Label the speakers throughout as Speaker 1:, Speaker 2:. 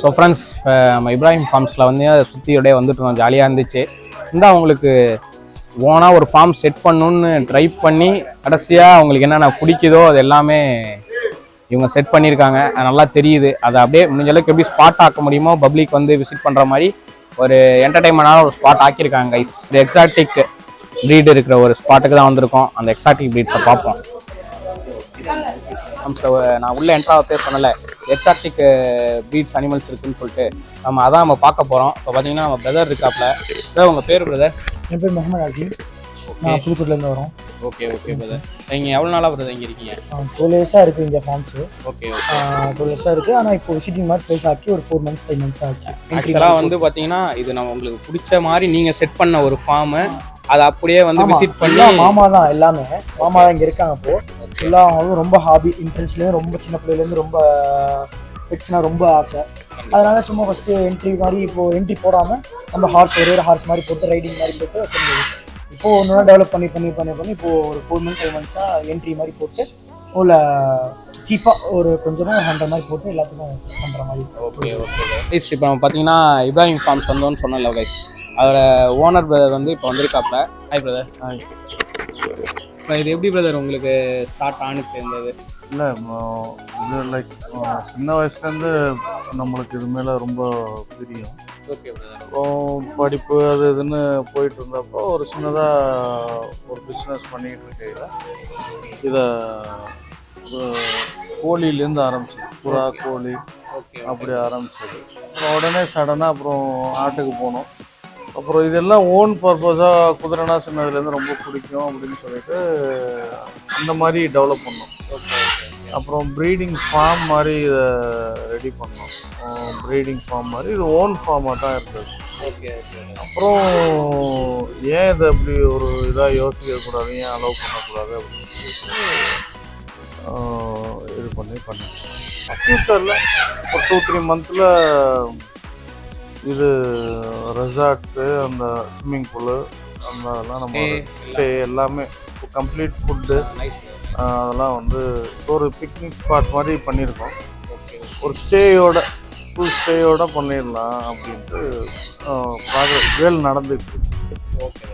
Speaker 1: So friends, நம்ம இப்ராஹிம் ஃபார்ம்ஸில் வந்து சுற்றியோடய வந்துட்டு இருந்தோம். ஜாலியாக இருந்துச்சு. அவங்களுக்கு ஓனாக ஒரு ஃபார்ம் செட் பண்ணணுன்னு ட்ரை பண்ணி கடைசியாக அவங்களுக்கு என்னென்ன பிடிக்குதோ அது எல்லாமே இவங்க செட் பண்ணியிருக்காங்க. நல்லா தெரியுது. அதை அப்படியே முடிஞ்ச அளவுக்கு எப்படி ஸ்பாட் ஆக்க முடியுமோ பப்ளிக் வந்து விசிட் பண்ணுற மாதிரி ஒரு என்டர்டைன்மெண்டான ஒரு ஸ்பாட் ஆக்கியிருக்காங்க கைஸ். இது எக்ஸாட்டிக் ப்ரீட் இருக்கிற ஒரு ஸ்பாட்டுக்கு தான் வந்திருக்கோம். அந்த எக்ஸாட்டிக் ப்ரீட்ஸை பார்ப்போம். நான் உள்ள என்ட்ராக சொன்னல எக்ஸாட்டிக் ப்ரீட்ஸ் அனிமல்ஸ் இருக்குன்னு சொல்லிட்டு நம்ம பார்க்க போகிறோம். இப்போ பார்த்தீங்கன்னா நம்ம பிரதர் இருக்காப்ல. சார் உங்கள் பேர் பிரதர்?
Speaker 2: என் பேர் முகமது ஆசிம். நான் புதுக்கோட்டையிலேருந்து வரோம்.
Speaker 1: Okay brother. நீங்கள் எவ்வளோ நாளாக பிரதர் இங்கே இருக்கீங்க?
Speaker 2: 12 இயர்ஸாக இருக்குது இங்கே ஃபார்ம்ஸு.
Speaker 1: ஓகே
Speaker 2: 12 இயர்ஸாக இருக்குது. ஆனால் இப்போ விசிட்டிங் மாதிரி ப்ளேஸ் ஆக்கி ஒரு 4 months 5 months ஆச்சு.
Speaker 1: ஆக்சுவலாக வந்து பார்த்தீங்கன்னா இது நம்ம உங்களுக்கு பிடிச்ச மாதிரி நீங்கள் செட் பண்ண ஒரு ஃபார்மு, அதை அப்படியே வந்து விசிட் பண்ணி
Speaker 2: மாமா தான் எல்லாமே மாமா தான் இங்கே இருக்காங்க. இப்போது ஃபுல்லாக அவங்களும் ரொம்ப ஹாபி இன்ட்ரெஸ்ட்லேருந்து ரொம்ப சின்ன பிள்ளைலேருந்து ரொம்ப பெட்ஸ்னால் ரொம்ப ஆசை. அதனால சும்மா ஃபஸ்ட்டு என்ட்ரி மாதிரி இப்போது என்ட்ரி போடாமல் நம்ம ஒரே ஹார்ஸ் மாதிரி போட்டு ரைடிங் மாதிரி போட்டு வச்சுருந்தது. இப்போது ஒன்று டெவலப் பண்ணி இப்போது ஒரு 4 months 5 months என்ட்ரி மாதிரி போட்டு உள்ள சீப்பாக ஒரு கொஞ்சமாக 100 மாதிரி போட்டு எல்லாத்துக்கும் பண்ணுற மாதிரி.
Speaker 1: ஓகே இப்போ நம்ம பார்த்தீங்கன்னா இப்ராஹிம் ஃபார்ம்ஸ் வந்தோன்னு சொன்னல கைஸ், அதோட ஓனர் பிரதர் வந்து இப்போ வந்திருக்காப்ல. Hi brother.
Speaker 3: ஹாய்.
Speaker 1: இது எப்படி பிரதர் உங்களுக்கு ஸ்டார்ட் ஆணுச்சு இருந்தது?
Speaker 3: இல்லை, இது லைக் சின்ன வயசுலேருந்து நம்மளுக்கு இது மேலே ரொம்ப பிரியம்.
Speaker 1: Okay brother.
Speaker 3: அப்புறம் படிப்பு அது இதுன்னு போயிட்டு இருந்தப்போ ஒரு சின்னதாக ஒரு பிஸ்னஸ் பண்ணிக்கிட்டு இருக்கையில் இதை கோழிலேருந்து ஆரம்பிச்சது. புறா கோழி அப்படி ஆரம்பிச்சது. அப்புறம் உடனே சடனாக அப்புறம் ஆட்டுக்கு போனோம். அப்புறம் இதெல்லாம் ஓன் பர்பஸாக குதிரைனா சின்னதுலேருந்து ரொம்ப பிடிக்கும் அப்படின்னு சொல்லிட்டு அந்த மாதிரி டெவலப் பண்ணோம். அப்புறம் ப்ரீடிங் ஃபார்ம் மாதிரி இதை ரெடி பண்ணோம். ப்ரீடிங் ஃபார்ம் மாதிரி இது ஓன் ஃபார்மாக தான் இருந்தது. அப்புறம் ஏன் இதை அப்படி ஒரு இதாக யோசிக்கக்கூடாது, ஏன் அலோவ் பண்ணக்கூடாது அப்படின்னு சொல்லிட்டு இது பண்ணேன். ஃப்யூச்சரில் ஒரு 2-3 months இது ரெசார்ட்ஸு, அந்த ஸ்விம்மிங் பூலு, அந்த அதெல்லாம் நம்ம ஸ்டே எல்லாமே கம்ப்ளீட் ஃபுட்டு அதெல்லாம் வந்து ஒரு பிக்னிக் ஸ்பாட் மாதிரி பண்ணியிருக்கோம். ஒரு ஃபுல் ஸ்டேயோட பண்ணிடலாம் அப்படின்ட்டு வேலை நடந்துச்சு.
Speaker 1: ஓகே.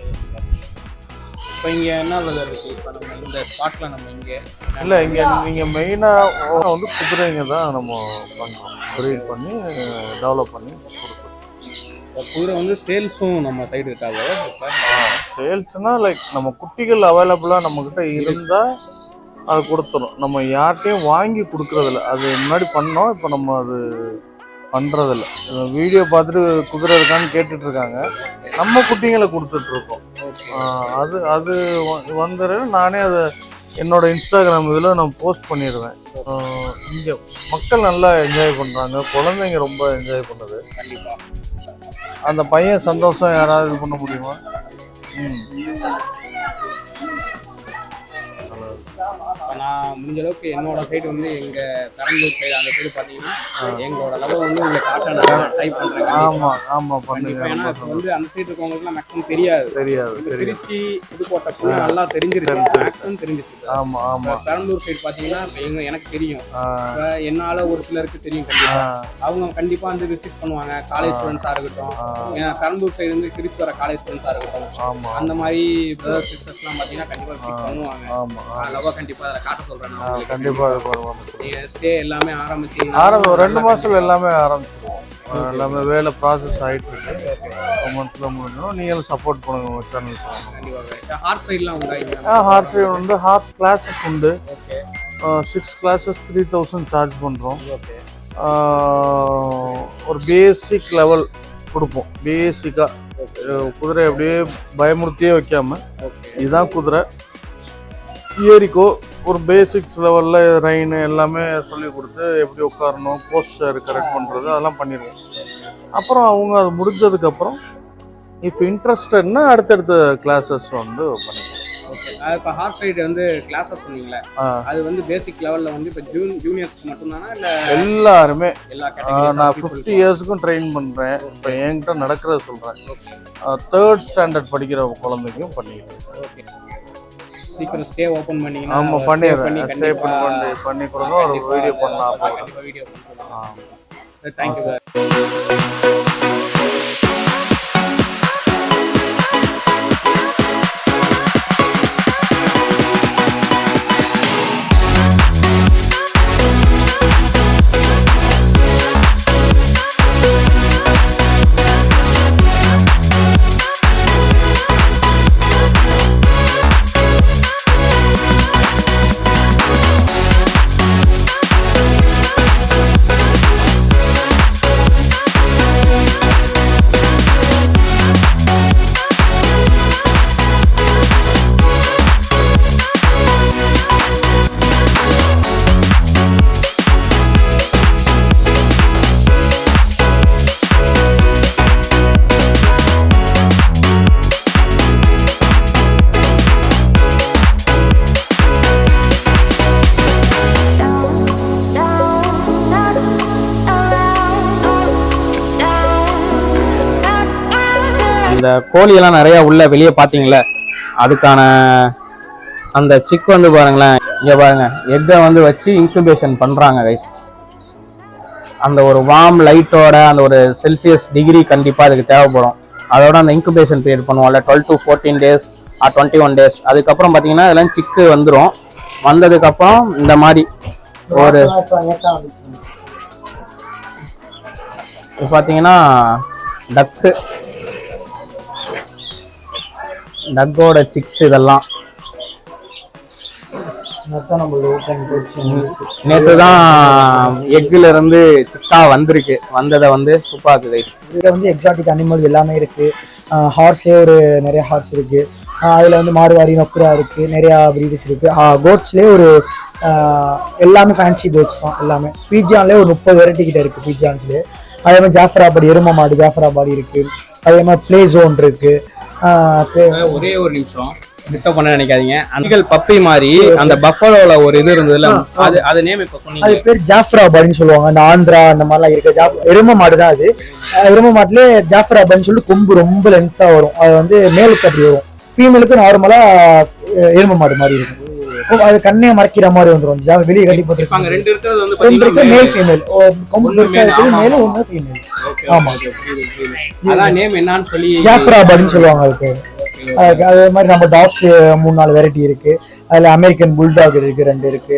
Speaker 1: இப்போ இங்கே என்ன வெதர் இருக்குது? இப்போ நம்ம இந்த ஸ்பாட்டில் நம்ம இங்கே
Speaker 3: இல்லை, இங்கே மெயினாக வந்து குதிரைங்க தான் நம்ம பண்ணுறோம். ப்ரீட் பண்ணி டெவலப் பண்ணி கொடுக்குறோம்.
Speaker 1: குதிரை வந்து சேல்ஸும் நம்ம சைடு இருக்காது.
Speaker 3: சேல்ஸ்னால் லைக் நம்ம குட்டிகள் அவைலபிளாக நம்மக்கிட்ட இருந்தால் அது கொடுத்துரும். நம்ம யார்கிட்டையும் வாங்கி கொடுக்குறதில்ல. அது முன்னாடி பண்ணோம், இப்போ நம்ம அது பண்ணுறதில்ல. வீடியோ பார்த்துட்டு குதிரை இருக்கான்னு கேட்டுட்ருக்காங்க, நம்ம குட்டிங்களை கொடுத்துட்ருக்கோம். அது வந்துடு. நானே அதை என்னோடய இன்ஸ்டாகிராம் இதில் நான் போஸ்ட் பண்ணிடுவேன். இங்கே மக்கள் நல்லா என்ஜாய் பண்ணுறாங்க, குழந்தைங்க ரொம்ப என்ஜாய் பண்ணுது.
Speaker 1: கண்டிப்பாக
Speaker 3: அந்த பையன் சந்தோஷம் யாராவது இது பண்ண முடியுமா?
Speaker 1: நான் முடிஞ்ச அளவுக்கு என்னோட சைடு வந்து எங்கள் பெரம்பலூர் சைடு அந்த சைடு பார்த்தீங்கன்னா எங்களோட லெவல் வந்து உங்களுக்கு காட்ட ட்ரை பண்ணுறேன்.
Speaker 3: ஆமாம் பண்ணுங்க.
Speaker 1: ஏன்னா இப்போ வந்து அந்த சைடு இருக்கவங்களுக்குலாம் மேக்ஸிமம் தெரியாது. திருச்சி புதுக்கோட்டை நல்லா தெரிஞ்சிருச்சு, மேக்ஸிமம் தெரிஞ்சிருக்கு.
Speaker 3: ஆமாம்.
Speaker 1: பெரம்பலூர் சைடு பார்த்தீங்கன்னா இப்போ எனக்கு தெரியும், இப்போ என்னால் ஒரு சிலருக்கு தெரியும். கண்டிப்பாக அவங்க கண்டிப்பாக வந்து விசிட் பண்ணுவாங்க. காலேஜ் ஸ்டூடெண்ட்ஸாக இருக்கட்டும், ஏன்னா பெரம்பலூர் சைடு வந்து திருச்சி வர காலேஜ் ஸ்டூடெண்ட்ஸாக இருக்கட்டும், அந்த மாதிரி பிரதர் சிஸ்டர்ஸ்லாம் பார்த்தீங்கன்னா கண்டிப்பாக விசிட் பண்ணுவாங்க. லவ் கண்டிப்பாக அதை காட்ட சொல்கிறேன். நீங்கள் ஸ்டே எல்லாமே ஆரம்பிச்சு
Speaker 3: 2 மாதம் எல்லாமே ஆரம்பிச்சிருவோம். எல்லாமே வேலை ப்ராசஸ் ஆகிட்டு இருக்கு. 1 monthல முடிஞ்சிடும். நீங்களும் சப்போர்ட் பண்ணுங்க உங்கள் சேனலுக்கு.
Speaker 1: ஹார்ஸ் ரைட்லாம் உண்டா?
Speaker 3: ஹார்ஸ் ரைட் உண்டு. ஹார்ஸ் கிளாஸஸ் உண்டு. 6 classes 3000 சார்ஜ் பண்ணுறோம். ஒரு பேசிக் லெவல் கொடுப்போம். பேசிக்காக குதிரை அப்படியே பயமுறுத்தியே வைக்காம, இதுதான் குதிரை ஏறிக்கோ, ஒரு பேசிக்ஸ் லெவலில் ரெயின் எல்லாமே சொல்லி கொடுத்து எப்படி உட்காரணும், போஸ்டர் கரெக்ட் பண்ணுறது அதெல்லாம் பண்ணிடுவோம். அப்புறம் அவங்க அது முடிஞ்சதுக்கப்புறம் இப்போ இன்ட்ரெஸ்டட்னா அடுத்தடுத்த கிளாஸஸ் வந்து பண்ணிடுவோம்.
Speaker 1: ஓகே. இப்போ ஹார்ஸ் ரைடு வந்து கிளாஸஸ் சொன்னீங்களே, அது வந்து பேசிக் லெவலில் வந்து இப்போ ஜூனியர்ஸ்க்கு மட்டும்தானா இல்லை
Speaker 3: எல்லாருமே? நான் 50 yearsக்கும் ட்ரெயின் பண்ணுறேன். இப்போ என்கிட்ட நடக்கிறத சொல்கிறேன். 3rd standard படிக்கிற குழந்தைக்கும் பண்ணிக்கிறேன்.
Speaker 1: ஓகே. சீக்கிரம் ஸ்டே ஓபன் பண்ணீங்கன்னா
Speaker 3: ஆமாம் பண்ணிடுறேன். ஸ்டே பண்ணி கொடுங்க. ஒரு வீடியோ பண்ணலாம்.
Speaker 1: வீடியோ பண்ணலாம். Thank you sir. இந்த கோழியெல்லாம் நிறைய உள்ள வெளியே பார்த்தீங்களே, அதுக்கான அந்த சிக் வந்து பாருங்களேன், இங்கே பாருங்க, எக்கை வந்து வச்சு இன்குபேஷன் பண்ணுறாங்க கைஸ். அந்த ஒரு வார்ம் லைட்டோட அந்த ஒரு செல்சியஸ் டிகிரி கண்டிப்பாக அதுக்கு தேவைப்படும். அதோட அந்த இன்குபேஷன் பீரியட் பண்ணுவோம்ல 12 to 14 days ஆர் 21 days. அதுக்கப்புறம் பார்த்தீங்கன்னா இதெல்லாம் சிக்கு வந்துடும். வந்ததுக்கப்புறம் இந்த மாதிரி ஒரு பார்த்தீங்கன்னா டக்கோட சிக்ஸ் இதெல்லாம் நேற்று தான் எக்குல இருந்து சிக்கா வந்திருக்கு. வந்ததை வந்து சூப்பரா இருக்கு கைஸ்.
Speaker 2: இதுல வந்து எக்ஸாட்டிக் அனிமல் எல்லாமே இருக்கு. ஹார்ஸே நிறைய ஹார்ஸ் இருக்கு. அதுல வந்து மாடுவாரி நொக்குரா இருக்கு, நிறைய பிரீட்ஸ் இருக்கு. கோட்ஸ்லேயே எல்லாமே ஃபேன்சி கோட்ஸ் தான் எல்லாமே. பீஜான்லேயே ஒரு 30 வெரைட்டி கிட்ட இருக்கு பீஜான்ஸ்லேயே. அதே மாதிரி ஜாஃபராபாடி எரும மாடு ஜாஃபராபாடி இருக்கு. அதே மாதிரி பிளே ஜோன் இருக்கு.
Speaker 1: ஒரே ஒரு நிமிஷம் டிஸ்டர்ப் பண்ண நினைக்காதீங்க. அன்கள் பப்பி மாதிரி அந்த பஃபலோல ஒரு இது இருந்ததுல, அது நேம் இப்ப சொன்னீங்க,
Speaker 2: அது பேர் ஜாஃபராபாடின்னு சொல்லுவாங்க. அந்த ஆந்திரா அந்த மாதிரிலாம் இருக்கு. எரும மாடு தான் அது. எரும மாட்டுல ஜாஃபராபாடின்னு சொல்லிட்டு கொம்பு ரொம்ப லென்த்தா வரும். அது வந்து மேலுக்கு அப்படி வரும். ஃபீமேலுக்கு நார்மலா எரும மாடு மாதிரி இருக்கும். அது கண்ணே மறைக்கிற மாதிரி வந்துடும். வெளியே கட்டி போட்டுருப்பாங்க. ரெண்டு இருக்கு மேல் ஃபீமேல். கொம்பு பெருசா இருக்கு, மேல ஒண்ணு ஃபீமேல். ஆமா,
Speaker 1: அதான் நேம் என்னன்னு சொல்லி
Speaker 2: ஜாஃபராபாடின்னு சொல்லுவாங்க அதுக்கு. அதே மாதிரி நம்ம டாக்ஸ் 3-4 வெரைட்டி இருக்கு. அதுல அமெரிக்கன் புல்டாக் இருக்கு, 2 இருக்கு.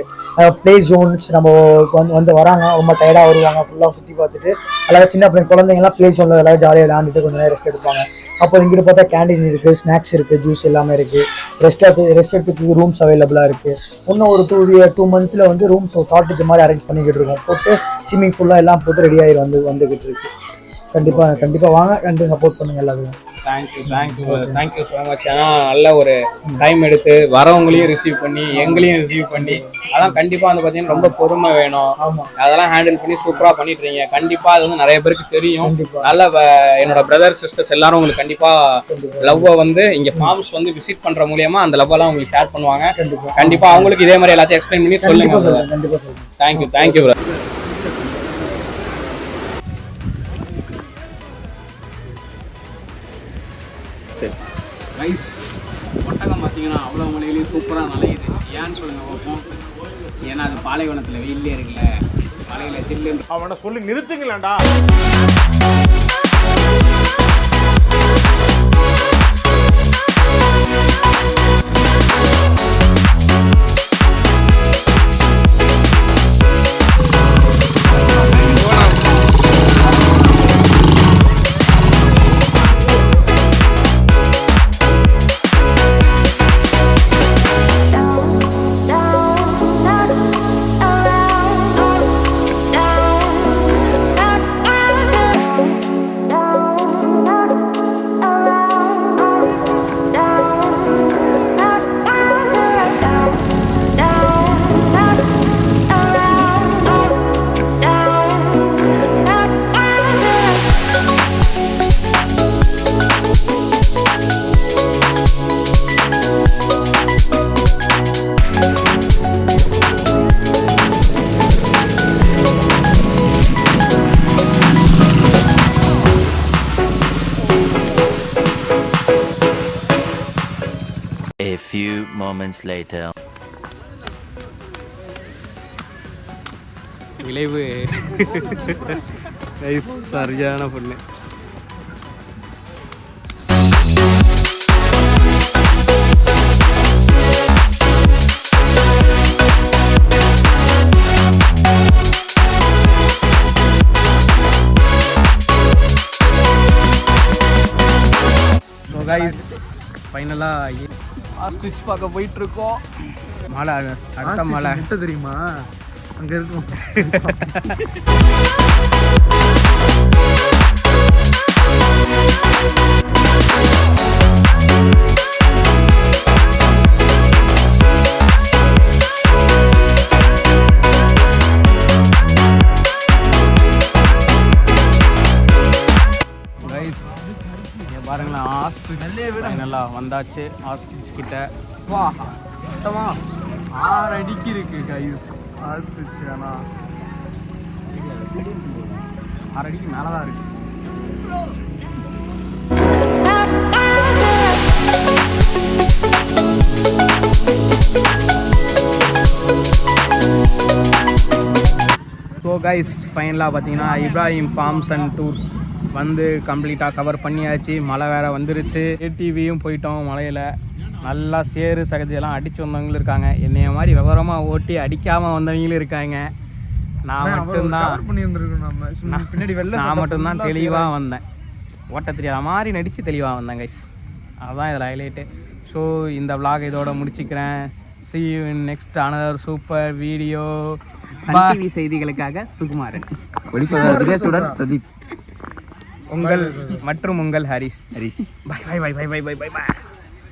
Speaker 2: பிளே ஜோன்ஸ் நம்ம வந்து வராங்க, ரொம்ப டயர்டா வருவாங்க, ஃபுல்லா சுத்தி பார்த்துட்டு அழகா சின்ன குழந்தைங்க எல்லாம் பிளே ஜோன்ல எல்லாம் ஜாலியாக விளையாண்டுட்டு கொஞ்சம் நேரம் ரெஸ்ட் எடுப்பாங்க. அப்போ இங்கிட்டு பார்த்தா கேண்டீன் இருக்கு, ஸ்நாக்ஸ் இருக்கு, ஜூஸ் எல்லாமே இருக்கு. ரெஸ்ட் எடுத்துக்கு ரூம்ஸ் அவைலபிளா இருக்கு. இன்னும் ஒரு 2 மந்த்ல வந்து ரூம்ஸ் காட்டேஜ் மாதிரி அரேஞ்ச் பண்ணிக்கிட்டு இருக்கோம். போட்டு ஸ்விம்மிங் ஃபுல்லா எல்லாம் போட்டு ரெடி ஆகி வந்துகிட்டு இருக்கு. கண்டிப்பா வாங்க, கண்டிப்பா சப்போர்ட் பண்ணுங்க எல்லாருக்கும்.
Speaker 1: Thank you so much. ஏன்னா நல்ல ஒரு டைம் எடுத்து வரவங்களையும் ரிசீவ் பண்ணி எங்களையும் ரிசீவ் பண்ணி, அதான் கண்டிப்பா வந்து பார்த்தீங்கன்னா ரொம்ப பொறுமை வேணும். அதெல்லாம் ஹேண்டில் பண்ணி சூப்பரா பண்ணிட்டு இருக்கீங்க. கண்டிப்பா அது வந்து நிறைய பேருக்கு தெரியும். நல்ல என்னோட பிரதர் சிஸ்டர்ஸ் எல்லாரும் உங்களுக்கு கண்டிப்பா லவ்வை வந்து இங்க ஃபார்ம்ஸ் வந்து விசிட் பண்ற மூலியமா அந்த லவ் எல்லாம் உங்களுக்கு ஷேர் பண்ணுவாங்க. கண்டிப்பா அவங்களுக்கு இதே மாதிரி எல்லாத்தையும் எக்ஸ்பிளைன் பண்ணி சொல்லுங்க. Thank you brother. ரைஸ் ஒட்டகம் பார்த்தீங்கன்னா அவ்வளோ மலையிலையும் சூப்பராக நலையுது. ஏன்னு சொல்லுங்க பார்ப்போம். ஏன்னா அது பாலைவனத்தில் வெயிலே இருக்குல்ல, மலையில் தில்லு.
Speaker 4: அவனை சொல்லி நிறுத்துங்களேன்டா.
Speaker 5: A few moments later.
Speaker 1: விளைவு கைஸ் சரியான பொண்ணு. கைஸ் ஃபைனலாக ஆஸ்ட்ரிச் பார்க்க போயிட்டுருக்கோம். மழை அடுத்த மழை
Speaker 2: முட்டை தெரியுமா அங்கே இருக்கும்.
Speaker 1: பாருங்களா ஆஸ்ட்ரிச் ஃபைனலாக வந்தாச்சு. ஆஸ்ட்ரிச் கிட்ட வா மொத்தமா 6 அடிக்கு இருக்கு கைஸ் ஆஸ்ட்ரிச். ஆனால் 6 அடிக்கு மேலே தான் இருக்கு. ஸோ கைஸ் ஃபைனலாக பார்த்தீங்கன்னா இப்ராஹிம் ஃபார்ம்ஸ் அண்ட் டூர்ஸ் வந்து கம்ப்ளீட்டாக கவர் பண்ணியாச்சு. மழை வேறு வந்துருச்சு. ஏடிவியும் போயிட்டோம். மழையில் நல்லா சேறு சகதியெல்லாம் அடித்து வந்தவங்களும் இருக்காங்க. என்னைய மாதிரி விவரமாக ஓட்டி அடிக்காமல் வந்தவங்களும் இருக்காங்க. நான் மட்டும்தான் தெளிவாக வந்தேன். ஓட்ட தெரியாத மாதிரி நடித்து தெளிவாக வந்தேன் கைஸ். அதுதான் இதில் ஹைலைட்டு. ஸோ இந்த vlog இதோட முடிச்சுக்கிறேன். see you in next another super video. Sun TV செய்திகளுக்காக சுகுமாரன், ஒளிப்பதிவாளர் பிரதீப், உங்கள் மற்றும் உங்கள் Harish. Bye bye bye bye bye bye by.